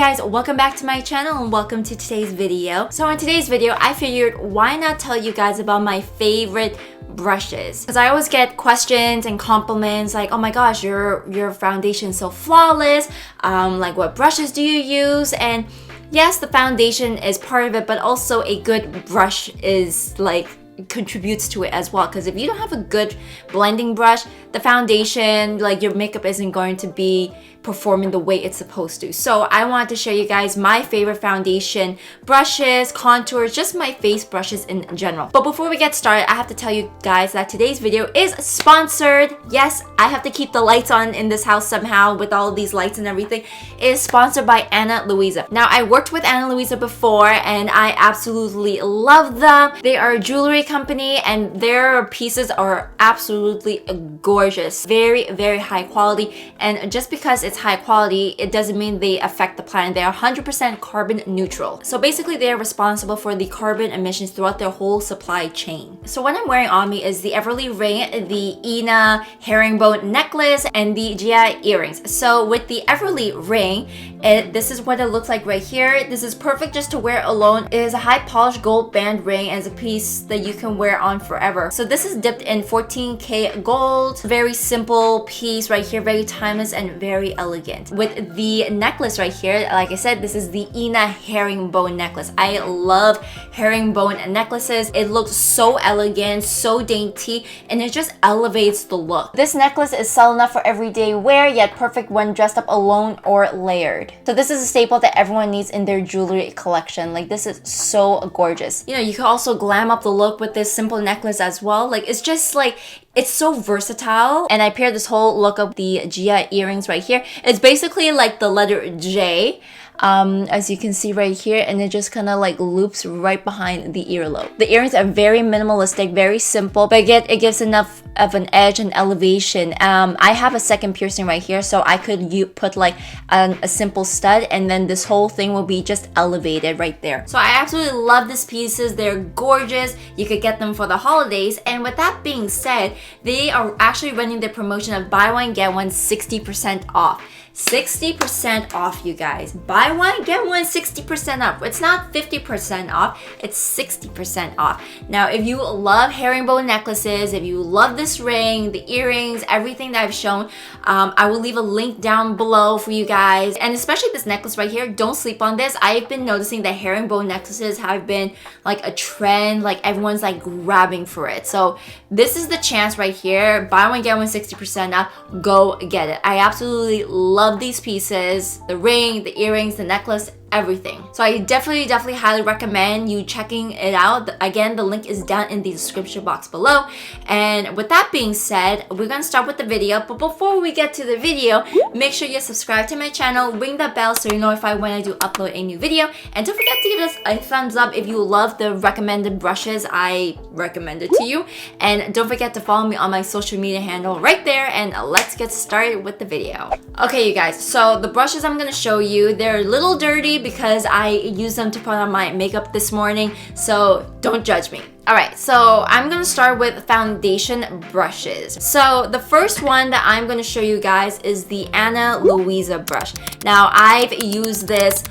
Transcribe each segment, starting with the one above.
guys, welcome back to my channel and welcome to today's video. So in today's video, I figured why not tell you guys about my favorite brushes, because I always get questions and compliments like, oh my gosh, your foundation's so flawless, like what brushes do you use? And yes, the foundation is part of it, but also a good brush is like contributes to it as well, because if you don't have a good blending brush, the foundation, like your makeup isn't going to be performing the way it's supposed to. So I wanted to show you guys my favorite foundation brushes, contours, just my face brushes in general. But before we get started, I have to tell you guys that today's video is sponsored. Yes, I have to keep the lights on in this house somehow with all these lights and everything. It is sponsored by Ana Luisa. Now, I worked with Ana Luisa before and I absolutely love them. They are a jewelry company and their pieces are absolutely gorgeous. Very, very high quality. And just because it's high quality, it doesn't mean they affect the planet. They are 100% carbon neutral. So basically, they are responsible for the carbon emissions throughout their whole supply chain. So what I'm wearing on me is the Everly ring, the Ina Herringbone Necklace, and the Gia earrings. So with the Everly ring, this is what it looks like right here. This is perfect just to wear alone. It is a high polished gold band ring and it's a piece that you can wear on forever. So this is dipped in 14K gold. Very simple piece right here, very timeless and very elegant. With the necklace right here, like I said, this is the Ina Herringbone Necklace. I love herringbone necklaces. It looks so elegant, so dainty, and it just elevates the look. This necklace is subtle enough for everyday wear, yet perfect when dressed up alone or layered. So this is a staple that everyone needs in their jewelry collection. Like, this is so gorgeous. You know, you can also glam up the look with this simple necklace as well. Like, it's just like, it's so versatile. And I paired this whole look of the Gia earrings right here. It's basically like the letter J, as you can see right here, and it just kind of like loops right behind the earlobe. The earrings are very minimalistic, very simple, but yet it gives enough of an edge and elevation. I have a second piercing right here, so I could put like a simple stud, and then this whole thing will be just elevated right there. So I absolutely love these pieces. They're gorgeous. You could get them for the holidays. And with that being said, they are actually running the promotion of buy one get one 60% off. 60% off, you guys. Buy one, get one 60% off. It's not 50% off, it's 60% off. Now, if you love herringbone necklaces, if you love this ring, the earrings, everything that I've shown, I will leave a link down below for you guys. And especially this necklace right here, don't sleep on this. I've been noticing that herringbone necklaces have been like a trend, like everyone's like grabbing for it. So this is the chance right here. Buy one, get one 60% off. Go get it. I absolutely love these pieces, the ring, the earrings, the necklace, everything. So I definitely highly recommend you checking it out. Again, the link is down in the description box below. And with that being said, we're gonna start with the video. But before we get to the video, make sure you subscribe to my channel, ring that bell so you're notified when I do upload a new video. And don't forget to give us a thumbs up if you love the recommended brushes I recommended to you. And don't forget to follow me on my social media handle right there. And let's get started with the video. Okay, you guys, so the brushes I'm gonna show you, they're a little dirty because I used them to put on my makeup this morning, so don't judge me. Alright, so I'm gonna start with foundation brushes. So the first one that I'm gonna show you guys is the Ana Luisa brush. Now, I've used this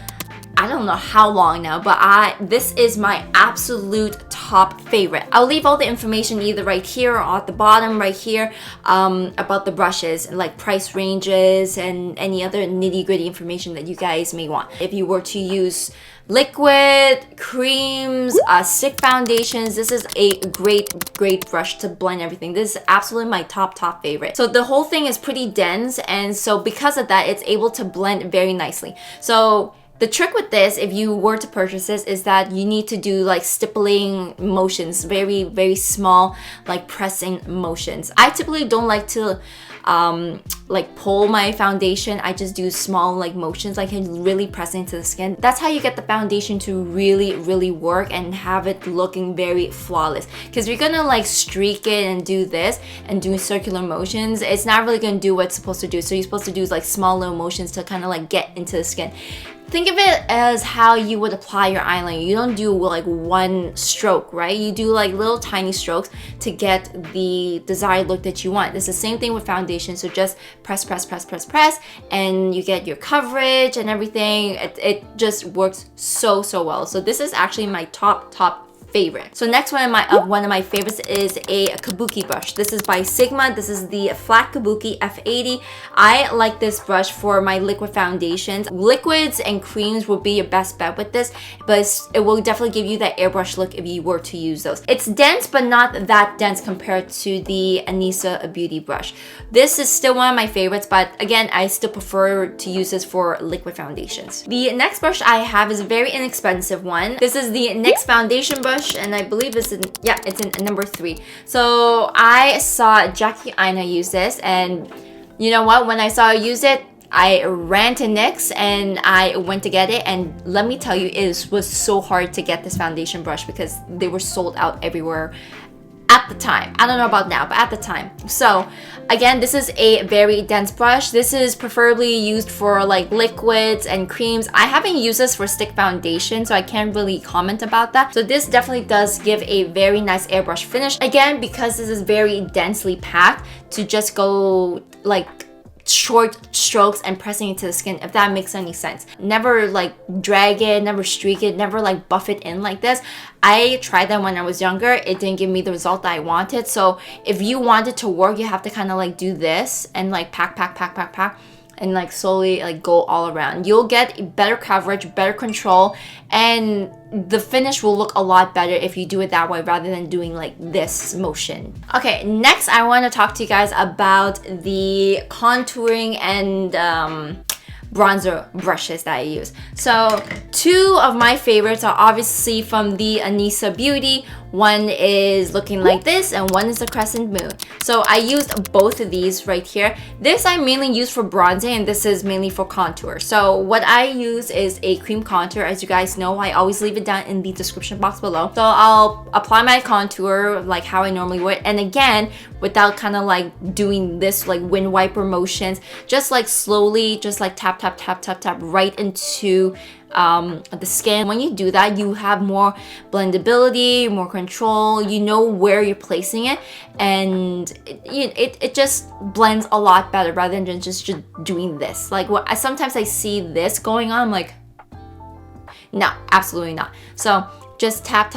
I don't know how long now, but this is my absolute top favorite. I'll leave all the information either right here or at the bottom right here about the brushes, like price ranges and any other nitty-gritty information that you guys may want. If you were to use liquid, creams, stick foundations, this is a great brush to blend everything. This is absolutely my top favorite. So the whole thing is pretty dense, and so because of that, it's able to blend very nicely. So the trick with this, if you were to purchase this, is that you need to do like stippling motions, very small, like pressing motions. I typically don't like to like pull my foundation. I just do small like motions, like really pressing to the skin. That's how you get the foundation to really work and have it looking very flawless. Because you're gonna like streak it and do this and do circular motions, it's not really gonna do what it's supposed to do. So you're supposed to do like small little motions to kind of like get into the skin. think of it as how you would apply your eyeliner. You don't do like one stroke, right? You do like little tiny strokes to get the desired look that you want. It's the same thing with foundation. So just press, press, press, press, press, and you get your coverage and everything. It just works so well. So this is actually my top favorite. So next one of my favorites is a kabuki brush. This is by Sigma. This is the flat kabuki F80. I like this brush for my liquid foundations. Liquids and creams will be your best bet with this, but it will definitely give you that airbrush look if you were to use those. It's dense, but not that dense compared to the Anisa beauty brush. This is still one of my favorites, but again, I still prefer to use this for liquid foundations. The next brush I have is a very inexpensive one. This is the Nyx Foundation Brush, and I believe it's in number 3. So I saw Jackie Aina use this, and you know what? When I saw her use it, I ran to Nyx and I went to get it, and let me tell you, it was so hard to get this foundation brush because they were sold out everywhere at the time. I don't know about now, but at the time. So again, this is a very dense brush. This is preferably used for like liquids and creams. I haven't used this for stick foundation, so I can't really comment about that. So this definitely does give a very nice airbrush finish. Again, because this is very densely packed, to just go like short strokes and pressing it to the skin, if that makes any sense. Never like drag it, never streak it, never like buff it in like this. I tried that when I was younger. It didn't give me the result that I wanted. So if you want it to work, you have to kind of like do this and like pack and like slowly like go all around. You'll get better coverage, better control, and the finish will look a lot better if you do it that way rather than doing like this motion. Okay, next I want to talk to you guys about the contouring and bronzer brushes that I use. So 2 of my favorites are obviously from the Anisa Beauty. One is looking like this and one is the Crescent Moon. So I used both of these right here. This I mainly use for bronzing, and this is mainly for contour. So what I use is a cream contour. As you guys know, I always leave it down in the description box below. So I'll apply my contour like how I normally would, and again, without kind of like doing this like wind wiper motions, just like slowly, just like tap right into the skin. When you do that, you have more blendability, more control. You know where you're placing it, and it just blends a lot better rather than just doing this. Like sometimes I see this going on, I'm like, no, absolutely not. So just tap,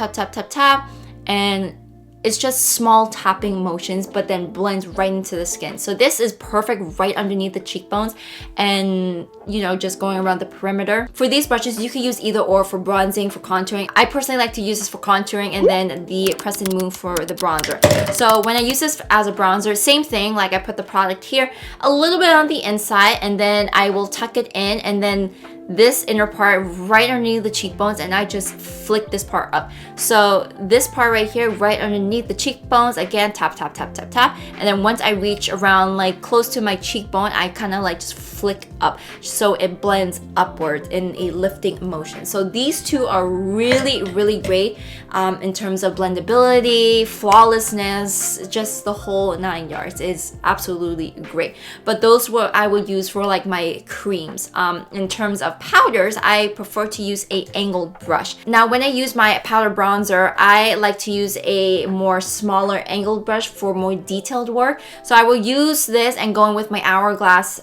and it's just small tapping motions, but then blends right into the skin. So this is perfect right underneath the cheekbones and, you know, just going around the perimeter. For these brushes, you can use either or for bronzing, for contouring. I personally like to use this for contouring, and then the Crescent Moon for the bronzer. So when I use this as a bronzer, same thing, like I put the product here, a little bit on the inside, and then I will tuck it in, and then this inner part right underneath the cheekbones, and I just flick this part up. So this part right here, right underneath the cheekbones, again, tap, and then once I reach around like close to my cheekbone, I kind of like just flick up so it blends upwards in a lifting motion. So these 2 are really great in terms of blendability, flawlessness, just the whole 9 yards is absolutely great. But those were I would use for like my creams. In terms of powders, I prefer to use a angled brush. Now when I use my powder bronzer, I like to use a more smaller angled brush for more detailed work. So I will use this and go in with my Hourglass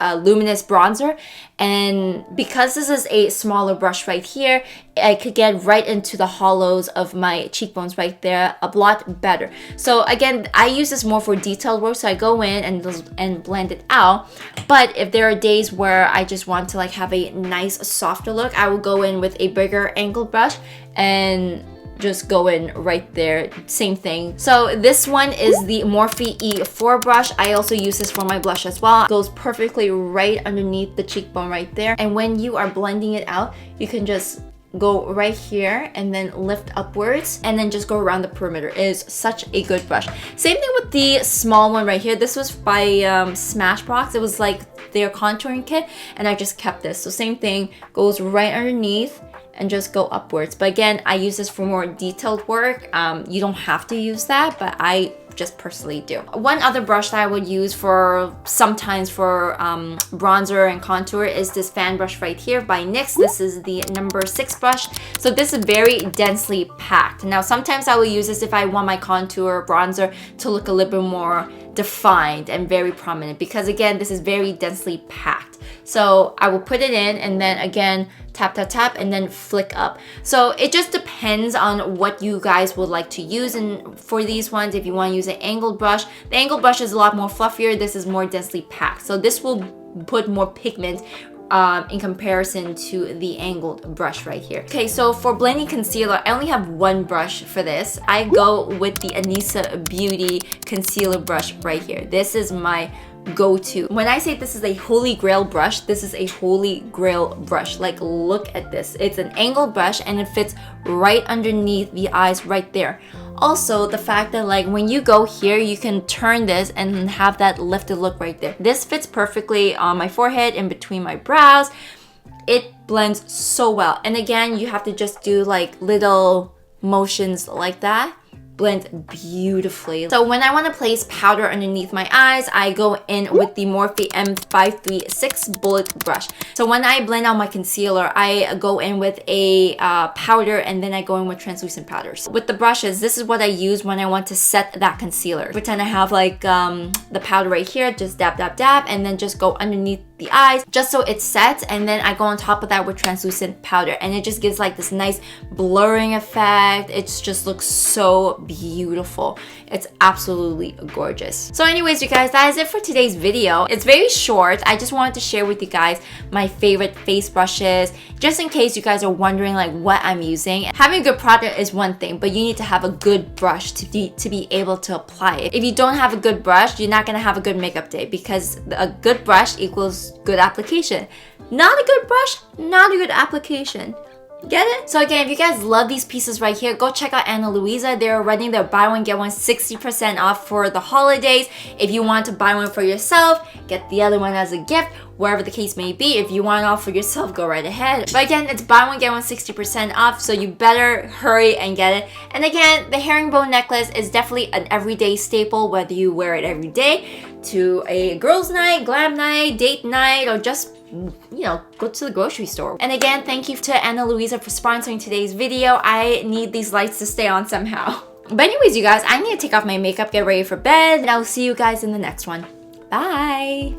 Luminous bronzer, and because this is a smaller brush right here, I could get right into the hollows of my cheekbones right there a lot better. So again, I use this more for detailed work, so I go in and blend it out. But if there are days where I just want to like have a nice softer look, I will go in with a bigger angled brush and just go in right there, same thing. So this one is the Morphe E4 brush. I also use this for my blush as well. It goes perfectly right underneath the cheekbone right there. And when you are blending it out, you can just go right here and then lift upwards and then just go around the perimeter. It is such a good brush. Same thing with the small one right here. This was by Smashbox. It was like their contouring kit, and I just kept this. So same thing, goes right underneath and just go upwards. But again, I use this for more detailed work. You don't have to use that, but I just personally do. One other brush that I would use for sometimes for bronzer and contour is this fan brush right here by NYX. This is the number 6 brush. So this is very densely packed. Now sometimes I will use this if I want my contour bronzer to look a little bit more defined and very prominent, because again, this is very densely packed. So I will put it in and then again tap tap tap and then flick up. So it just depends on what you guys would like to use. And for these ones, if you want to use an angled brush, the angled brush is a lot more fluffier. This is more densely packed, so this will put more pigment in comparison to the angled brush right here. Okay, so for blending concealer, I only have one brush for this. I go with the Anisa Beauty concealer brush right here. This is my go-to. When I say this is a holy grail brush, this is a holy grail brush. Like, look at this. It's an angled brush and it fits right underneath the eyes right there. Also, the fact that like when you go here, you can turn this and have that lifted look right there. This fits perfectly on my forehead, in between my brows. It blends so well. And again, you have to just do like little motions like that. Blend beautifully. So when I want to place powder underneath my eyes, I go in with the Morphe M536 bullet brush. So when I blend out my concealer, I go in with a powder and then I go in with translucent powders. With the brushes, this is what I use when I want to set that concealer. Pretend I have like the powder right here, just dab dab dab and then just go underneath the eyes just so it sets, and then I go on top of that with translucent powder and it just gives like this nice blurring effect. It just looks so beautiful. It's absolutely gorgeous. So anyways, you guys, that is it for today's video. It's very short. I just wanted to share with you guys my favorite face brushes, just in case you guys are wondering like what I'm using. Having a good product is one thing, but you need to have a good brush to be able to apply it. If you don't have a good brush, you're not gonna have a good makeup day, because a good brush equals good application. Not a good brush, not a good application. Get it? So again, if you guys love these pieces right here, go check out Ana Luisa. They're running their buy one get one 60% off for the holidays. If you want to buy one for yourself, get the other one as a gift, wherever the case may be. If you want it all for yourself, go right ahead. But again, it's buy one get one 60% off, so you better hurry and get it. And again, the herringbone necklace is definitely an everyday staple, whether you wear it every day to a girls' night, glam night, date night, or just, you know, go to the grocery store. And again, thank you to Ana Luisa for sponsoring today's video. I need these lights to stay on somehow. But anyways, you guys, I need to take off my makeup, get ready for bed, and I'll see you guys in the next one. Bye!